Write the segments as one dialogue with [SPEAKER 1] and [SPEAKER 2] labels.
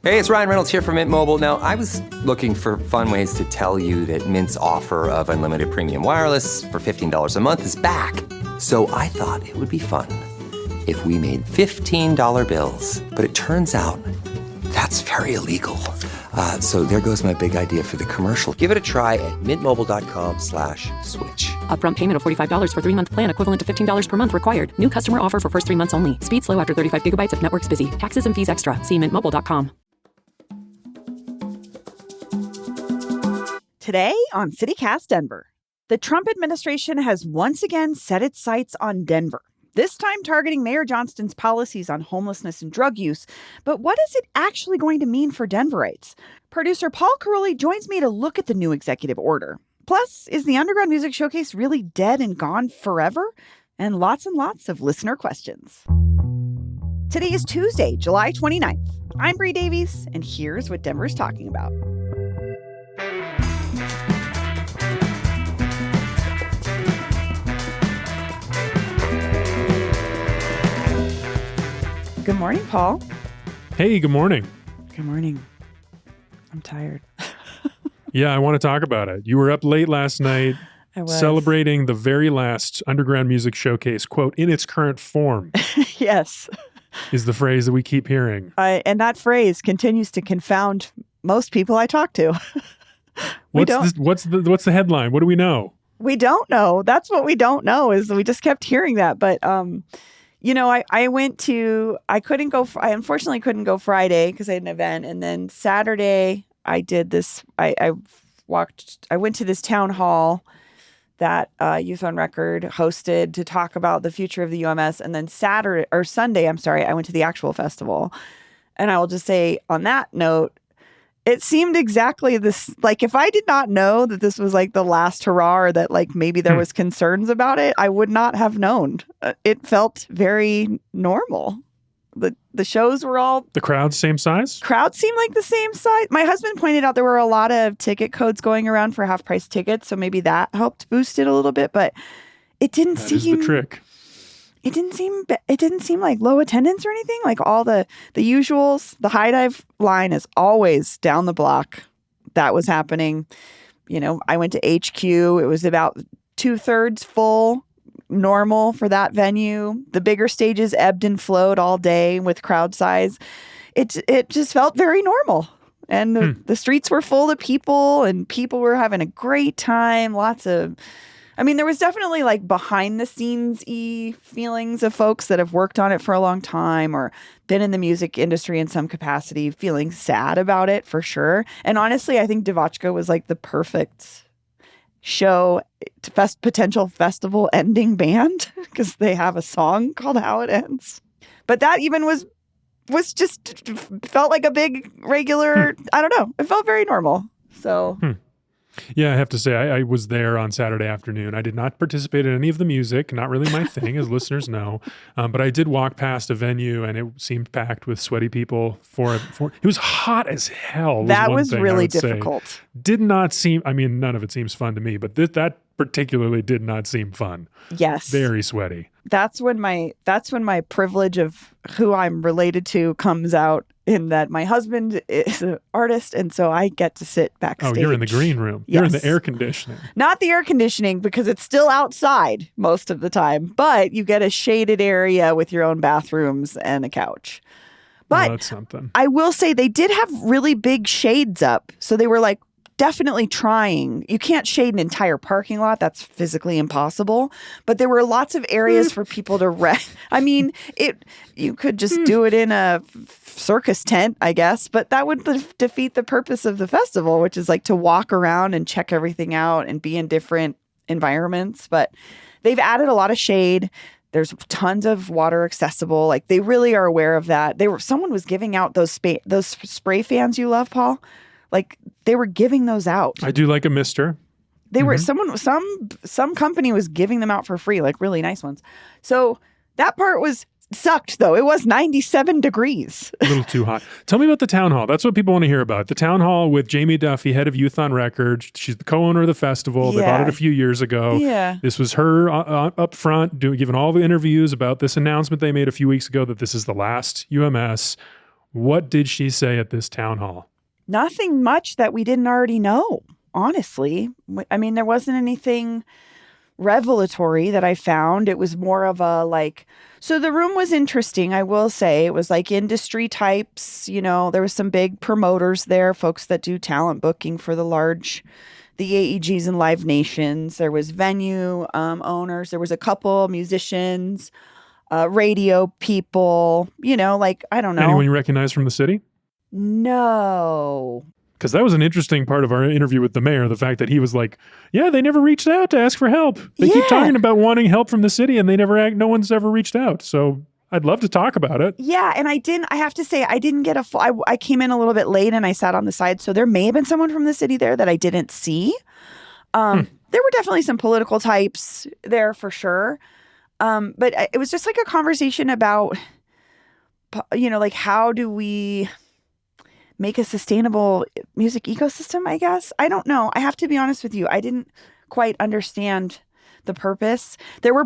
[SPEAKER 1] Hey, it's Ryan Reynolds here from Mint Mobile. Now, I was looking for fun ways to tell you that Mint's offer of unlimited premium wireless for $15 a month is back. So I thought it would be fun if we made $15 bills. But it turns out that's very illegal. So there goes my big idea for the commercial. Give it a try at mintmobile.com/switch.
[SPEAKER 2] Upfront payment of $45 for 3-month plan, equivalent to $15 per month required. New customer offer for first 3 months only. Speed slow after 35 gigabytes if network's busy. Taxes and fees extra. See mintmobile.com.
[SPEAKER 3] Today on CityCast Denver, the Trump administration has once again set its sights on Denver, this time targeting Mayor Johnston's policies on homelessness and drug use. But what is it actually going to mean for Denverites? Producer Paul Caroli joins me to look at the new executive order. Plus, is the Underground Music Showcase really dead and gone forever? And lots of listener questions. Today is Tuesday, July 29th. I'm Bree Davies, and here's what Denver's talking about. Good morning, Paul.
[SPEAKER 4] Hey, good morning.
[SPEAKER 3] Good morning. I'm tired.
[SPEAKER 4] Yeah, I want to talk about it. You were up late last night celebrating the very last Underground Music Showcase, quote, in its current form.
[SPEAKER 3] Yes.
[SPEAKER 4] Is the phrase that we keep hearing.
[SPEAKER 3] And that phrase continues to confound most people I talk to.
[SPEAKER 4] What's the headline? What do we know?
[SPEAKER 3] We don't know. That's what we don't know, is we just kept hearing that. But, you know, I unfortunately couldn't go Friday because I had an event. And then Saturday I did this, I went to this town hall that Youth on Record hosted to talk about the future of the UMS. And then Sunday, I went to the actual festival. And I will just say on that note, it seemed exactly this, like if I did not know that this was like the last hurrah or that like maybe there was concerns about it, I would not have known. It felt very normal. The shows were all...
[SPEAKER 4] The crowd same size?
[SPEAKER 3] Crowd seemed like the same size. My husband pointed out there were a lot of ticket codes going around for half-price tickets, so maybe that helped boost it a little bit, but it didn't seem...
[SPEAKER 4] That is the trick.
[SPEAKER 3] It didn't seem like low attendance or anything. Like all the usuals. The high dive line is always down the block. That was happening. You know, I went to HQ. It was about 2/3 full, normal for that venue. The bigger stages ebbed and flowed all day with crowd size. It just felt very normal. And the streets were full of people and people were having a great time. There was definitely like behind the scenes-y feelings of folks that have worked on it for a long time or been in the music industry in some capacity, feeling sad about it for sure. And honestly, I think Devotchka was like the perfect show, potential festival ending band because they have a song called How It Ends. But that even was just felt like a big regular, I don't know. It felt very normal. So...
[SPEAKER 4] Yeah, I have to say, I was there on Saturday afternoon. I did not participate in any of the music, not really my thing, as listeners know. But I did walk past a venue, and it seemed packed with sweaty people. It was hot as hell.
[SPEAKER 3] That was really difficult.
[SPEAKER 4] Did not seem, none of it seems fun to me, but that particularly did not seem fun.
[SPEAKER 3] Yes.
[SPEAKER 4] Very sweaty.
[SPEAKER 3] That's when my privilege of who I'm related to comes out, in that my husband is an artist, and so I get to sit backstage.
[SPEAKER 4] Oh, you're in the green room.
[SPEAKER 3] Yes.
[SPEAKER 4] You're in the air conditioning.
[SPEAKER 3] Not the air conditioning, because it's still outside most of the time, but you get a shaded area with your own bathrooms and a couch. But
[SPEAKER 4] that's something.
[SPEAKER 3] I will say they did have really big shades up, so they were like definitely trying. You can't shade an entire parking lot. That's physically impossible. But there were lots of areas for people to rest. You could just do it in a circus tent, I guess, but that would defeat the purpose of the festival, which is like to walk around and check everything out and be in different environments. But they've added a lot of shade. There's tons of water accessible. Like they really are aware of that. Someone was giving out those spray fans you love, Paul. Like they were giving those out.
[SPEAKER 4] I do like a mister.
[SPEAKER 3] They were some company was giving them out for free, like really nice ones. So that part sucked though. It was 97 degrees.
[SPEAKER 4] A little too hot. Tell me about the town hall. That's what people want to hear about. The town hall with Jamie Duffy, head of Youth on Record. She's the co-owner of the festival. They bought it a few years ago.
[SPEAKER 3] Yeah.
[SPEAKER 4] This was her up front giving all the interviews about this announcement they made a few weeks ago that this is the last UMS. What did she say at this town hall?
[SPEAKER 3] Nothing much that we didn't already know, honestly. I mean, there wasn't anything revelatory that I found. It was more of a like, so the room was interesting, I will say. It was like industry types, there was some big promoters there, folks that do talent booking for the AEGs and Live Nations. There was venue owners. There was a couple musicians, radio people, I don't know.
[SPEAKER 4] Anyone you recognize from the city?
[SPEAKER 3] No.
[SPEAKER 4] Because that was an interesting part of our interview with the mayor, the fact that he was like, yeah, they never reached out to ask for help. They keep talking about wanting help from the city and no one's ever reached out. So I'd love to talk about it.
[SPEAKER 3] Yeah, and I have to say, I didn't get I came in a little bit late and I sat on the side, so there may have been someone from the city there that I didn't see. There were definitely some political types there for sure. But it was just like a conversation about, like how do we make a sustainable music ecosystem, I guess. I don't know. I have to be honest with you. I didn't quite understand the purpose. There were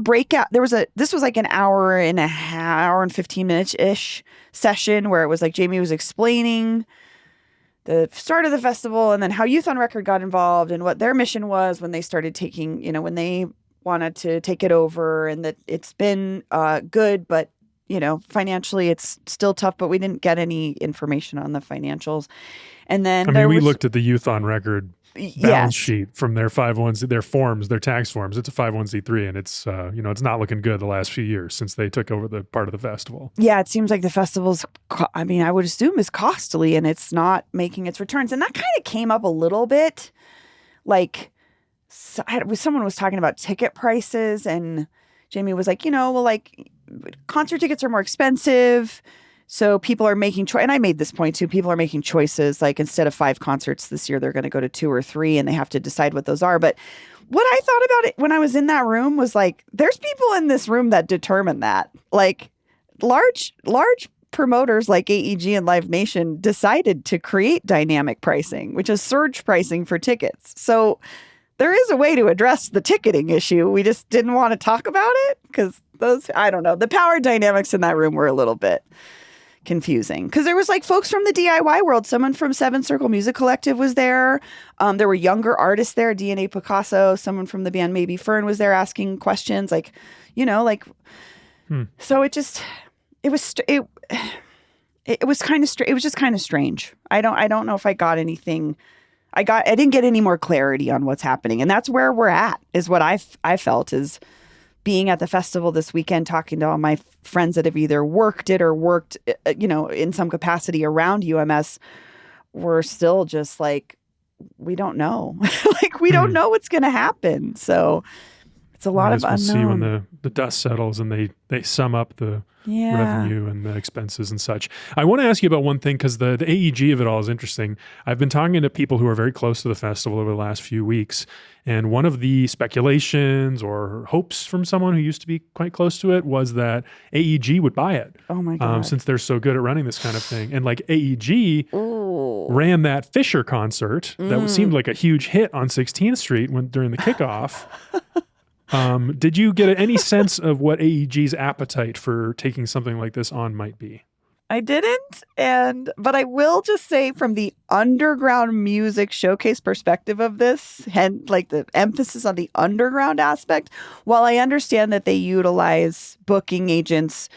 [SPEAKER 3] this was like an hour and 15 minutes-ish session where it was like Jamie was explaining the start of the festival and then how Youth on Record got involved and what their mission was when they started taking, when they wanted to take it over, and that it's been good, but financially it's still tough, but we didn't get any information on the financials. And then
[SPEAKER 4] we looked at the Youth on Record balance sheet from their 501c, their forms, their tax forms. It's a 501c3, and it's it's not looking good the last few years since they took over the part of the festival. Yeah,
[SPEAKER 3] it seems like the festival's, I would assume, is costly, and it's not making its returns. And that kind of came up a little bit, like someone was talking about ticket prices, and Jamie was like, concert tickets are more expensive. So people are making and I made this point too. People are making choices. Like instead of 5 concerts this year, they're going to go to 2 or 3, and they have to decide what those are. But what I thought about it when I was in that room was like, there's people in this room that determine that. Like large promoters like AEG and Live Nation decided to create dynamic pricing, which is surge pricing for tickets. So there is a way to address the ticketing issue. We just didn't want to talk about it because I don't know, the power dynamics in that room were a little bit confusing because there was like folks from the DIY world. Someone from Seven Circle Music Collective was there. There were younger artists there, DNA Picasso. Someone from the band Maybe Fern was there asking questions, So it was just kind of strange. I don't know if I got anything. I didn't get any more clarity on what's happening, and that's where we're at. Is what I felt is being at the festival this weekend, talking to all my friends that have either worked it or worked, in some capacity around UMS. We're still just like, we don't know. We don't know what's going to happen. So it's a lot of unknown.
[SPEAKER 4] We'll see when the dust settles and they sum up the revenue and the expenses and such. I want to ask you about one thing because the AEG of it all is interesting. I've been talking to people who are very close to the festival over the last few weeks, and one of the speculations or hopes from someone who used to be quite close to it was that AEG would buy it.
[SPEAKER 3] Oh my God.
[SPEAKER 4] Since they're so good at running this kind of thing. And like AEG ran that Fisher concert that seemed like a huge hit on 16th Street during the kickoff. Did you get any sense of what AEG's appetite for taking something like this on might be?
[SPEAKER 3] I didn't, but I will just say from the underground music showcase perspective of this, and like the emphasis on the underground aspect, while I understand that they utilize booking agents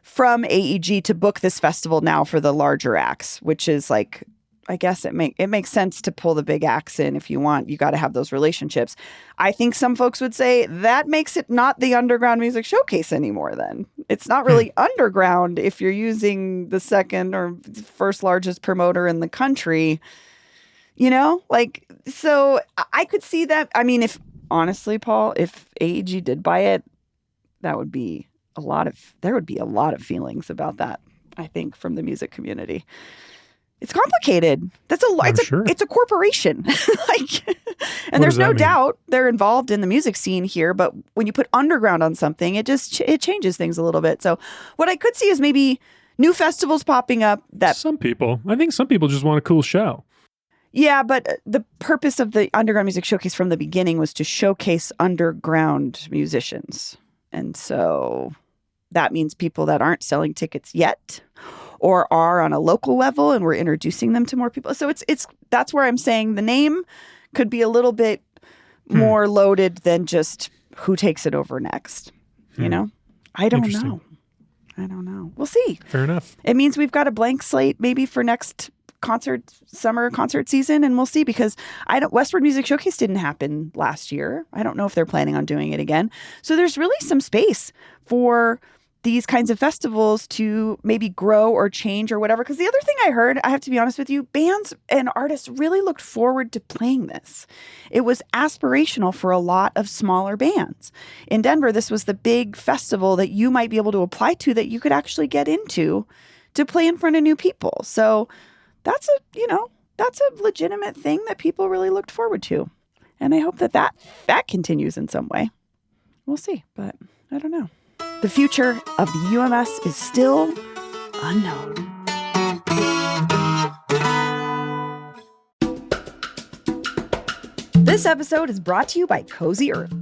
[SPEAKER 3] from AEG to book this festival now for the larger acts, which is like, I guess it makes sense to pull the big acts in if you want. You got to have those relationships. I think some folks would say that makes it not the underground music showcase anymore then. It's not really underground if you're using the second or first largest promoter in the country. So I could see that. I mean, honestly, Paul, if AEG did buy it, there would be a lot of feelings about that, I think, from the music community. It's complicated. It's a corporation. And there's no doubt they're involved in the music scene here, but when you put underground on something, it changes things a little bit. So what I could see is maybe new festivals popping up I
[SPEAKER 4] think some people just want a cool show.
[SPEAKER 3] Yeah, but the purpose of the Underground Music Showcase from the beginning was to showcase underground musicians. And so that means people that aren't selling tickets yet, or are on a local level, and we're introducing them to more people. So that's where I'm saying the name could be a little bit more loaded than just who takes it over next. You know, I don't know. We'll see.
[SPEAKER 4] Fair enough.
[SPEAKER 3] It means we've got a blank slate maybe for next summer concert season, and we'll see, because Westward Music Showcase didn't happen last year. I don't know if they're planning on doing it again. So there's really some space for these kinds of festivals to maybe grow or change or whatever. Because the other thing I heard, I have to be honest with you, bands and artists really looked forward to playing this. It was aspirational for a lot of smaller bands. In Denver, this was the big festival that you might be able to apply to, that you could actually get into to play in front of new people. So that's a legitimate thing that people really looked forward to. And I hope that continues in some way. We'll see, but I don't know. The future of the UMS is still unknown. This episode is brought to you by Cozy Earth.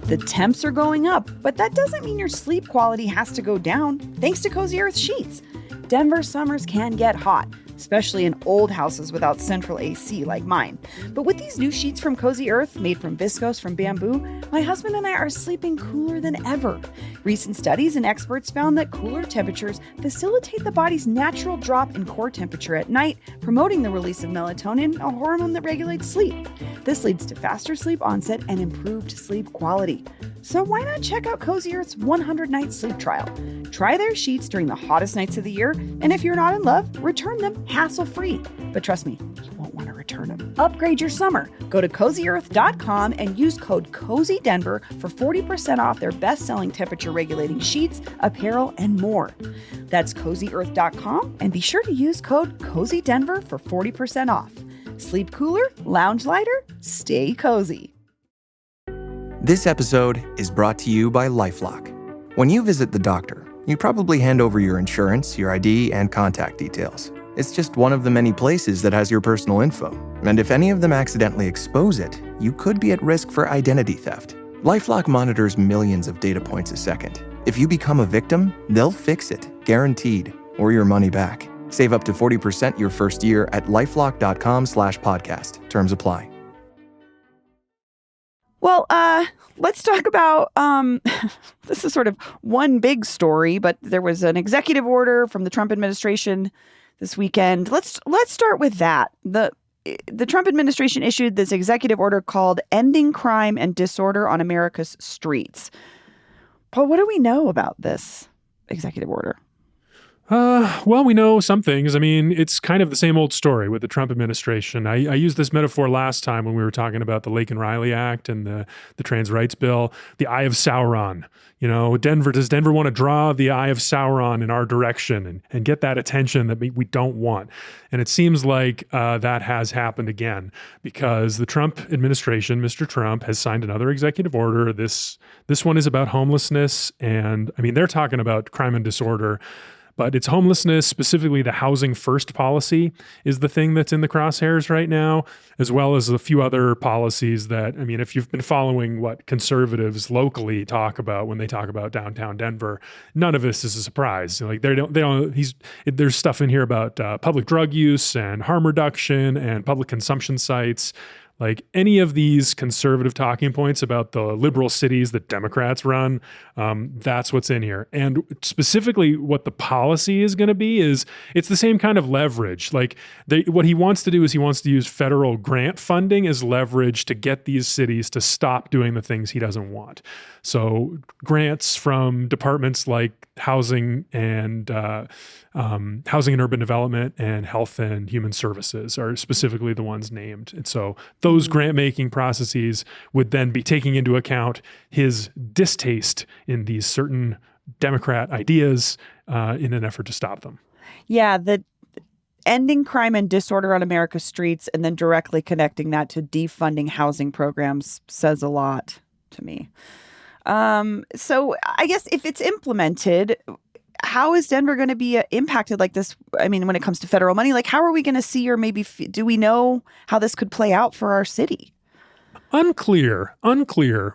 [SPEAKER 3] The temps are going up, but that doesn't mean your sleep quality has to go down, thanks to Cozy Earth sheets. Denver summers can get hot, especially in old houses without central AC like mine. But with these new sheets from Cozy Earth, made from viscose from bamboo, my husband and I are sleeping cooler than ever. Recent studies and experts found that cooler temperatures facilitate the body's natural drop in core temperature at night, promoting the release of melatonin, a hormone that regulates sleep. This leads to faster sleep onset and improved sleep quality. So why not check out Cozy Earth's 100-night sleep trial? Try their sheets during the hottest nights of the year, and if you're not in love, return them hassle-free. But trust me, you won't want to return them. Upgrade your summer. Go to CozyEarth.com and use code CozyDenver for 40% off their best-selling temperature-regulating sheets, apparel, and more. That's CozyEarth.com, and be sure to use code CozyDenver for 40% off. Sleep cooler, lounge lighter, stay cozy.
[SPEAKER 1] This episode is brought to you by LifeLock. When you visit the doctor, you probably hand over your insurance, your ID, and contact details. It's just one of the many places that has your personal info. And if any of them accidentally expose it, you could be at risk for identity theft. LifeLock monitors millions of data points a second. If you become a victim, they'll fix it, guaranteed, or your money back. Save up to 40% your first year at lifelock.com/podcast. Terms apply.
[SPEAKER 3] Well, let's talk about, this is sort of one big story, but there was an executive order from the Trump administration this weekend. Let's start with that. The Trump administration issued this executive order called Ending Crime and Disorder on America's Streets. Paul, what do we know about this executive order?
[SPEAKER 4] Well, we know some things. I mean, it's kind of the same old story with the Trump administration. I used this metaphor last time when we were talking about the Laken Riley Act and the trans rights bill, the eye of Sauron. You know, does Denver want to draw the eye of Sauron in our direction and get that attention that we don't want? And it seems like that has happened again, because the Trump administration, Mr. Trump, has signed another executive order. This one is about homelessness. And I mean, they're talking about crime and disorder. But it's homelessness, specifically the housing first policy is the thing that's in the crosshairs right now, as well as a few other policies that, I mean, if you've been following what conservatives locally talk about when they talk about downtown Denver, none of this is a surprise. Like there's stuff in here about public drug use and harm reduction and public consumption sites. Like any of these conservative talking points about the liberal cities that Democrats run, that's what's in here. And specifically what the policy is going to be is it's the same kind of leverage. Like what he wants to do is he wants to use federal grant funding as leverage to get these cities to stop doing the things he doesn't want. So grants from departments like housing and urban development and health and human services are specifically the ones named. And so those grant-making processes would then be taking into account his distaste in these certain Democrat ideas in an effort to stop them.
[SPEAKER 3] Yeah, the ending crime and disorder on America's streets and then directly connecting that to defunding housing programs says a lot to me. So I guess if it's implemented, how is Denver going to be impacted like this? I mean, when it comes to federal money, like how are we going to see, or maybe do we know how this could play out for our city?
[SPEAKER 4] Unclear.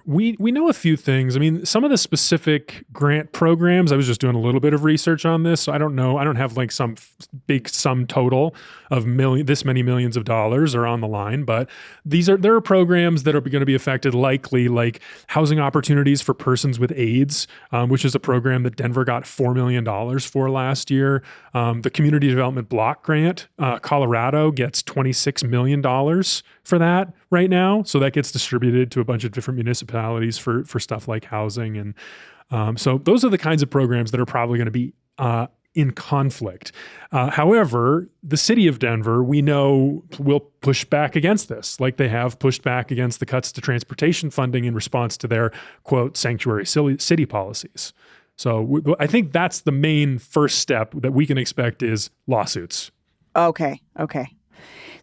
[SPEAKER 4] We know a few things. I mean, some of the specific grant programs, I was just doing a little bit of research on this, so I don't know. I don't have like some big sum total of this many millions of dollars are on the line, but there are programs that are going to be affected, likely like housing opportunities for persons with AIDS, which is a program that Denver got $4 million for last year. The Community Development Block Grant, Colorado gets $26 million for that right now. So that gets distributed to a bunch of different municipalities for stuff like housing. And so those are the kinds of programs that are probably going to be in conflict. However, the city of Denver, we know, will push back against this, like they have pushed back against the cuts to transportation funding in response to their, quote, sanctuary city policies. So I think that's the main first step that we can expect is lawsuits.
[SPEAKER 3] Okay.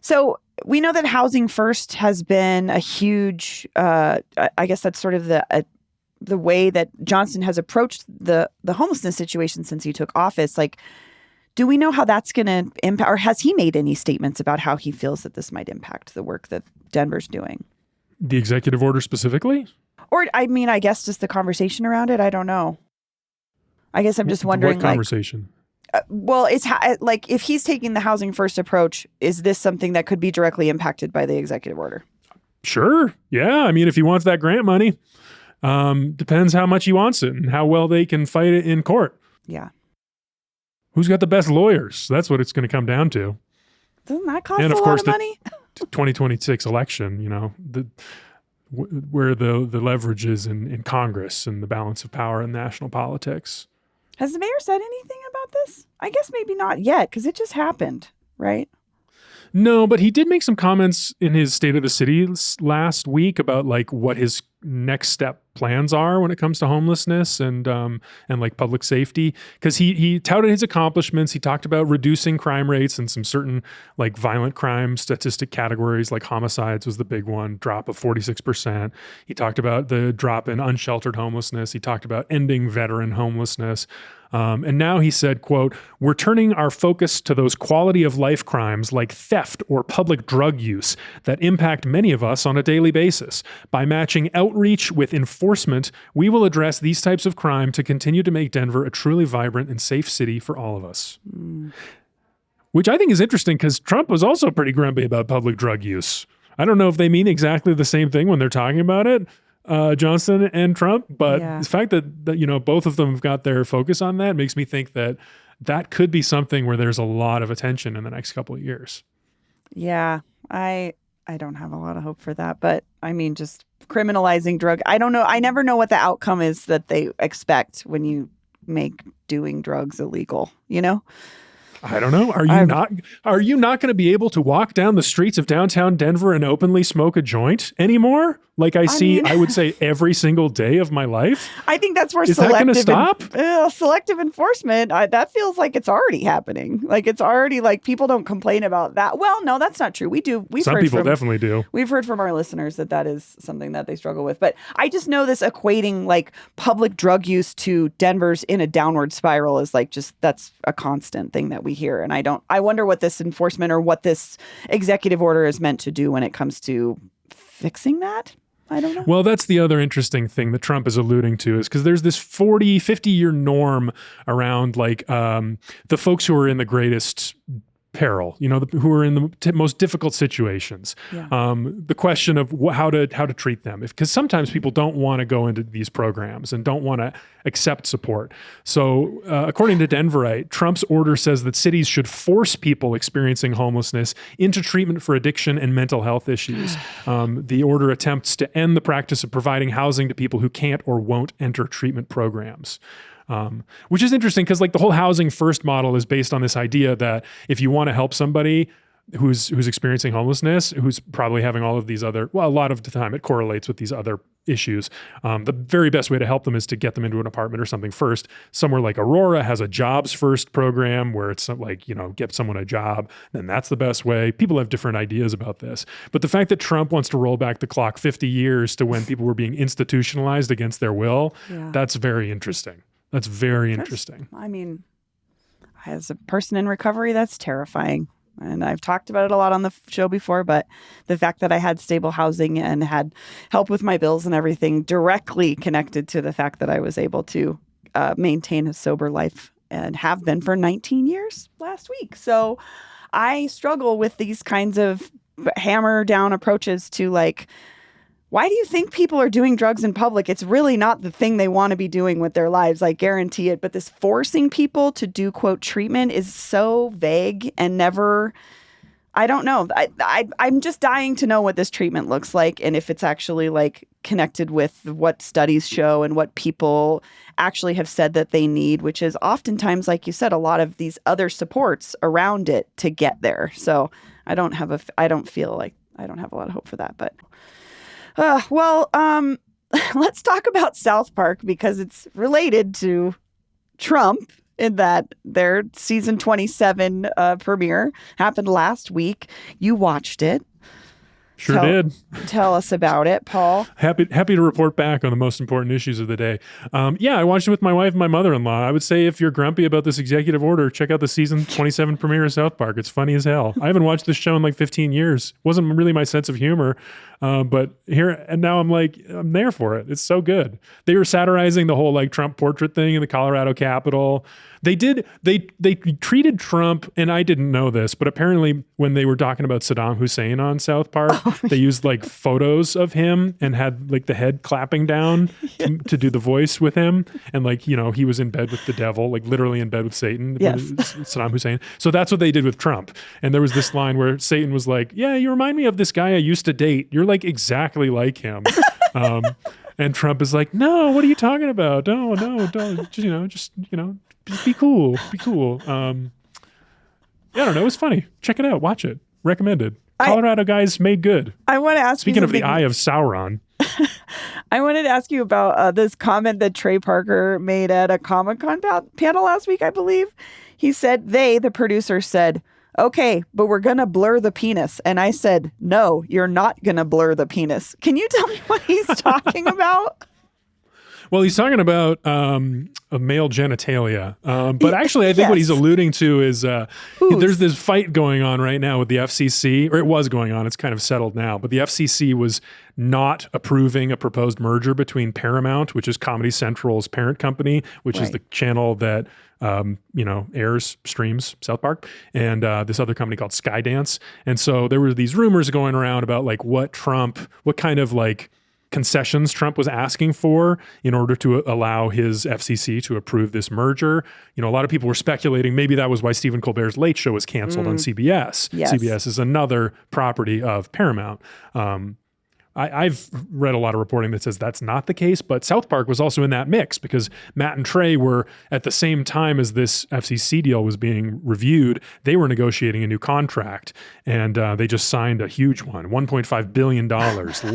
[SPEAKER 3] So we know that Housing First has been a huge, I guess that's sort of the way that Johnson has approached the homelessness situation since he took office. Like, do we know how that's going to impact, or has he made any statements about how he feels that this might impact the work that Denver's doing?
[SPEAKER 4] The executive order specifically?
[SPEAKER 3] Or, I mean, I guess just the conversation around it. I don't know. I guess I'm just wondering.
[SPEAKER 4] What conversation?
[SPEAKER 3] It's like if he's taking the Housing First approach, is this something that could be directly impacted by the executive order?
[SPEAKER 4] Sure. Yeah. I mean, if he wants that grant money, depends how much he wants it and how well they can fight it in court.
[SPEAKER 3] Yeah.
[SPEAKER 4] Who's got the best lawyers? That's what it's going to come down to.
[SPEAKER 3] Doesn't that cost
[SPEAKER 4] and
[SPEAKER 3] a lot of money?
[SPEAKER 4] 2026 election, where the leverage is in Congress and the balance of power in national politics.
[SPEAKER 3] Has the mayor said anything about this? I guess maybe not yet, because it just happened, right?
[SPEAKER 4] No, but he did make some comments in his State of the City last week about like what his next step plans are when it comes to homelessness and like public safety. Because he touted his accomplishments. He talked about reducing crime rates and some certain like violent crime statistic categories, like homicides was the big one, drop of 46%. He talked about the drop in unsheltered homelessness. He talked about ending veteran homelessness. And now he said, quote, "We're turning our focus to those quality of life crimes like theft or public drug use that impact many of us on a daily basis. By matching outreach with enforcement, we will address these types of crime to continue to make Denver a truly vibrant and safe city for all of us." Which I think is interesting because Trump was also pretty grumpy about public drug use. I don't know if they mean exactly the same thing when they're talking about it. Johnson and Trump, but the fact that both of them have got their focus on that makes me think that could be something where there's a lot of attention in the next couple of years.
[SPEAKER 3] Yeah, I don't have a lot of hope for that, but I mean, just criminalizing drug. I don't know. I never know what the outcome is that they expect when you make doing drugs illegal,
[SPEAKER 4] I don't know. Are you not going to be able to walk down the streets of downtown Denver and openly smoke a joint anymore? Like I would say every single day of my life.
[SPEAKER 3] I think that's where
[SPEAKER 4] is that going to stop?
[SPEAKER 3] Selective enforcement. That feels like it's already happening. Like it's already like people don't complain about that. Well, no, that's not true. We do.
[SPEAKER 4] Some people definitely do.
[SPEAKER 3] We've heard from our listeners that is something that they struggle with. But I just know this equating like public drug use to Denver's in a downward spiral is like that's a constant thing that we hear. And I wonder what this enforcement or what this executive order is meant to do when it comes to fixing that. I don't know.
[SPEAKER 4] Well, that's the other interesting thing that Trump is alluding to is because there's this 40, 50-year norm around like the folks who are in the greatest peril, who are in the most difficult situations. Yeah. The question of how to treat them, because sometimes people don't want to go into these programs and don't want to accept support. So according to Denverite, Trump's order says that cities should force people experiencing homelessness into treatment for addiction and mental health issues. The order attempts to end the practice of providing housing to people who can't or won't enter treatment programs. Which is interesting because like the whole Housing First model is based on this idea that if you want to help somebody who's experiencing homelessness, who's probably having all of these other, well, a lot of the time it correlates with these other issues. The very best way to help them is to get them into an apartment or something first. Somewhere like Aurora has a Jobs First program where it's like, get someone a job, then that's the best way. People have different ideas about this. But the fact that Trump wants to roll back the clock 50 years to when people were being institutionalized against their will, that's very interesting. That's very interesting.
[SPEAKER 3] I mean, as a person in recovery, that's terrifying. And I've talked about it a lot on the show before, but the fact that I had stable housing and had help with my bills and everything directly connected to the fact that I was able to maintain a sober life and have been for 19 years last week. So I struggle with these kinds of hammer down approaches to like, why do you think people are doing drugs in public? It's really not the thing they want to be doing with their lives. I guarantee it. But this forcing people to do, quote, treatment is so vague and never, I don't know. I'm just dying to know what this treatment looks like and if it's actually like connected with what studies show and what people actually have said that they need, which is oftentimes, like you said, a lot of these other supports around it to get there. So I don't feel like I don't have a lot of hope for that, but let's talk about South Park because it's related to Trump in that their season 27 premiere happened last week. You watched it.
[SPEAKER 4] Sure did.
[SPEAKER 3] Tell us about it, Paul.
[SPEAKER 4] Happy to report back on the most important issues of the day. I watched it with my wife and my mother-in-law. I would say if you're grumpy about this executive order, check out the season 27 premiere of South Park. It's funny as hell. I haven't watched this show in like 15 years. Wasn't really my sense of humor. But here and now I'm there for it. It's so good. They were satirizing the whole like Trump portrait thing in the Colorado Capitol. They treated Trump, and I didn't know this, but apparently when they were talking about Saddam Hussein on South Park, they used like photos of him and had like the head clapping down to do the voice with him. And like, you know, he was in bed with the devil, like literally in bed with Satan, Saddam Hussein. So that's what they did with Trump. And there was this line where Satan was like, yeah, you remind me of this guy I used to date. You're like exactly like him. And Trump is like, no, what are you talking about? No, don't, just be cool. Be cool. I don't know. It's funny. Check it out. Watch it. Recommended. Colorado guys made good.
[SPEAKER 3] I want to ask
[SPEAKER 4] Speaking of the Eye of Sauron.
[SPEAKER 3] I wanted to ask you about this comment that Trey Parker made at a Comic-Con panel last week, I believe. He said, the producer said, okay, but we're going to blur the penis. And I said, no, you're not going to blur the penis. Can you tell me what he's talking about?
[SPEAKER 4] Well, he's talking about a male genitalia. But actually, I think what he's alluding to is there's this fight going on right now with the FCC, or it was going on. It's kind of settled now. But the FCC was not approving a proposed merger between Paramount, which is Comedy Central's parent company, which is the channel that streams South Park, and this other company called Skydance. And so there were these rumors going around about like what kind of like concessions Trump was asking for in order to allow his FCC to approve this merger. You know, a lot of people were speculating maybe that was why Stephen Colbert's Late Show was canceled on CBS. Yes. CBS is another property of Paramount. I've read a lot of reporting that says that's not the case, but South Park was also in that mix because Matt and Trey were at the same time as this FCC deal was being reviewed, they were negotiating a new contract, and they just signed a huge one, $1.5 billion,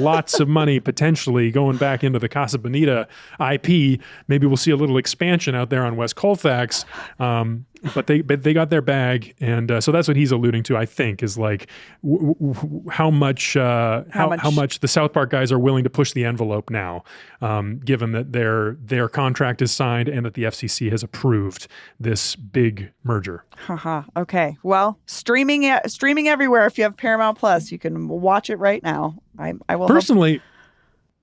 [SPEAKER 4] lots of money potentially going back into the Casa Bonita IP. Maybe we'll see a little expansion out there on West Colfax. But they got their bag, and so that's what he's alluding to. I think is like how much the South Park guys are willing to push the envelope now, given that their contract is signed and that the FCC has approved this big merger.
[SPEAKER 3] Okay, well, streaming everywhere. If you have Paramount Plus, you can watch it right now. I will personally.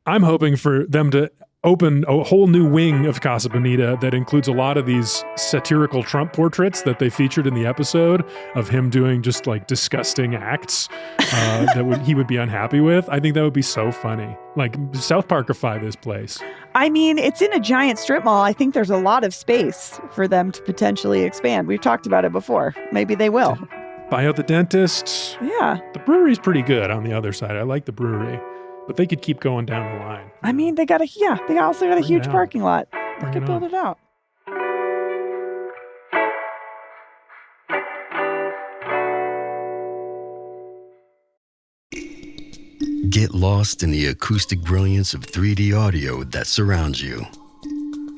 [SPEAKER 4] I'm hoping for them to open a whole new wing of Casa Bonita that includes a lot of these satirical Trump portraits that they featured in the episode of him doing just like disgusting acts that he would be unhappy with. I think that would be so funny. Like South Parkify this place.
[SPEAKER 3] I mean, it's in a giant strip mall. I think there's a lot of space for them to potentially expand. We've talked about it before. Maybe they will.
[SPEAKER 4] Buy out the dentist.
[SPEAKER 3] Yeah.
[SPEAKER 4] The brewery's pretty good on the other side. I like the brewery. But they could keep going down the line.
[SPEAKER 3] I mean, they also got a huge parking lot. They could build it out.
[SPEAKER 5] Get lost in the acoustic brilliance of 3D audio that surrounds you.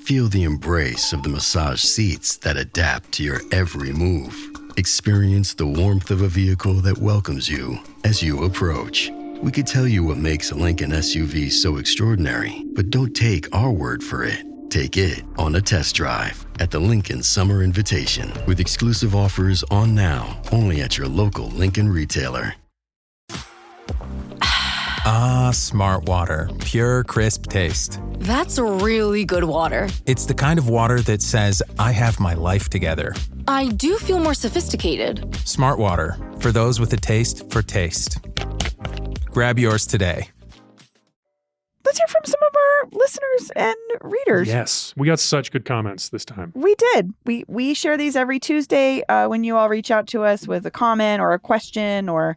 [SPEAKER 5] Feel the embrace of the massage seats that adapt to your every move. Experience the warmth of a vehicle that welcomes you as you approach. We could tell you what makes a Lincoln SUV so extraordinary, but don't take our word for it. Take it on a test drive at the Lincoln Summer Invitation with exclusive offers on now, only at your local Lincoln retailer.
[SPEAKER 6] Ah, Smart Water. Pure, crisp taste.
[SPEAKER 7] That's really good water.
[SPEAKER 6] It's the kind of water that says, I have my life together.
[SPEAKER 7] I do feel more sophisticated.
[SPEAKER 6] Smart Water. For those with a taste for taste. Grab yours today.
[SPEAKER 3] Let's hear from some of our listeners and readers.
[SPEAKER 4] Yes, we got such good comments this time.
[SPEAKER 3] We did. We share these every Tuesday when you all reach out to us with a comment or a question or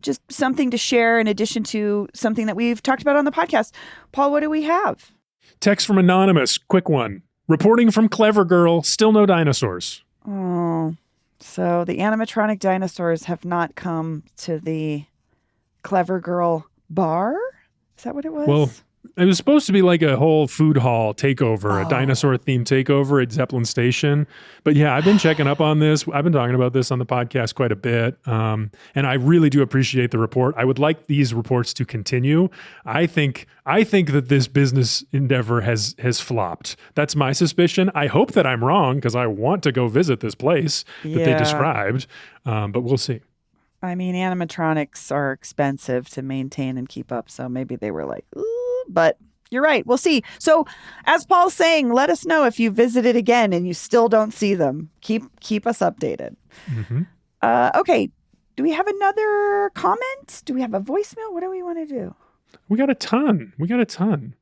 [SPEAKER 3] just something to share in addition to something that we've talked about on the podcast. Paul, what do we have?
[SPEAKER 4] Text from Anonymous, quick one. Reporting from Clever Girl, still no dinosaurs.
[SPEAKER 3] Oh, so the animatronic dinosaurs have not come to the Clever Girl bar? Is that what it was?
[SPEAKER 4] Well, it was supposed to be like a whole food hall takeover, a dinosaur-themed takeover at Zeppelin Station. But yeah, I've been checking up on this. I've been talking about this on the podcast quite a bit. And I really do appreciate the report. I would like these reports to continue. I think that this business endeavor has flopped. That's my suspicion. I hope that I'm wrong because I want to go visit this place that they described. But we'll see.
[SPEAKER 3] I mean, animatronics are expensive to maintain and keep up. So maybe they were like, ooh. But you're right. We'll see. So as Paul's saying, let us know if you visit it again and you still don't see them. Keep us updated. Mm-hmm. Okay. Do we have another comment? Do we have a voicemail? What do we want to do?
[SPEAKER 4] We got a ton.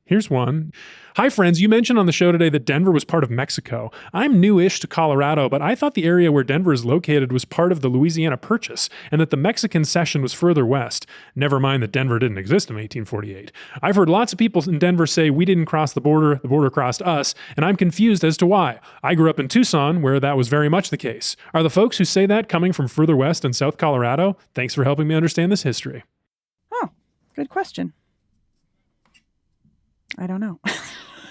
[SPEAKER 4] Here's one. Hi, friends. You mentioned on the show today that Denver was part of Mexico. I'm new-ish to Colorado, but I thought the area where Denver is located was part of the Louisiana Purchase and that the Mexican cession was further west. Never mind that Denver didn't exist in 1848. I've heard lots of people in Denver say we didn't cross the border crossed us, and I'm confused as to why. I grew up in Tucson, where that was very much the case. Are the folks who say that coming from further west in South Colorado? Thanks for helping me understand this history.
[SPEAKER 3] Oh, good question. I don't know.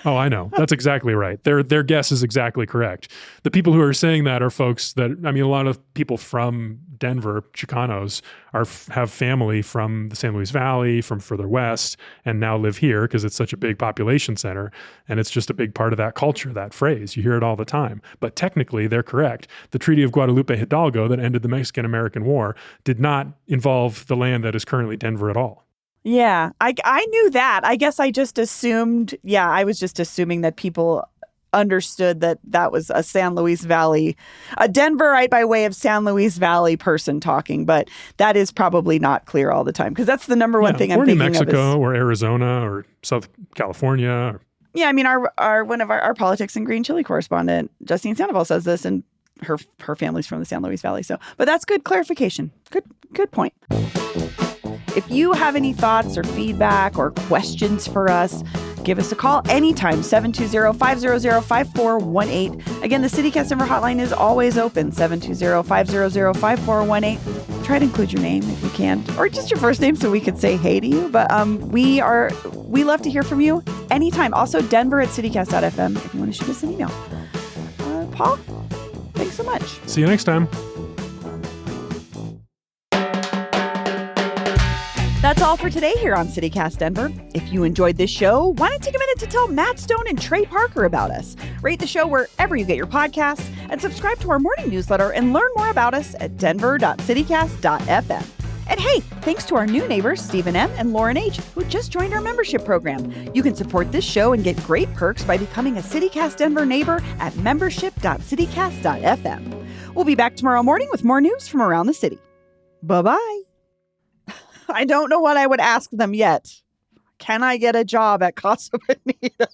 [SPEAKER 4] Oh, I know. That's exactly right. Their guess is exactly correct. The people who are saying that are folks that, I mean, a lot of people from Denver, Chicanos, have family from the San Luis Valley, from further west, and now live here because it's such a big population center. And it's just a big part of that culture, that phrase. You hear it all the time. But technically, they're correct. The Treaty of Guadalupe Hidalgo that ended the Mexican-American War did not involve the land that is currently Denver at all.
[SPEAKER 3] Yeah, I knew that. I guess I just assumed, I was just assuming that people understood that was a San Luis Valley, a Denverite by way of San Luis Valley person talking, but that is probably not clear all the time because that's the number one thing I'm thinking
[SPEAKER 4] of. Or New Mexico
[SPEAKER 3] of
[SPEAKER 4] or Arizona or South California.
[SPEAKER 3] Yeah, I mean, our one of our politics and green chili correspondent, Justine Sandoval, says this, and her family's from the San Luis Valley. So, but that's good clarification. Good point. If you have any thoughts or feedback or questions for us, give us a call anytime, 720-500-5418. Again, the CityCast Denver hotline is always open, 720-500-5418. Try to include your name if you can, or just your first name so we could say hey to you. But we love to hear from you anytime. Also, Denver@citycast.fm if you want to shoot us an email. Paul, thanks so much.
[SPEAKER 4] See you next time.
[SPEAKER 3] That's all for today here on CityCast Denver. If you enjoyed this show, why not take a minute to tell Matt Stone and Trey Parker about us? Rate the show wherever you get your podcasts and subscribe to our morning newsletter and learn more about us at denver.citycast.fm. And hey, thanks to our new neighbors, Stephen M. and Lauren H., who just joined our membership program. You can support this show and get great perks by becoming a CityCast Denver neighbor at membership.citycast.fm. We'll be back tomorrow morning with more news from around the city. Bye-bye. I don't know what I would ask them yet. Can I get a job at Casa, Bonita?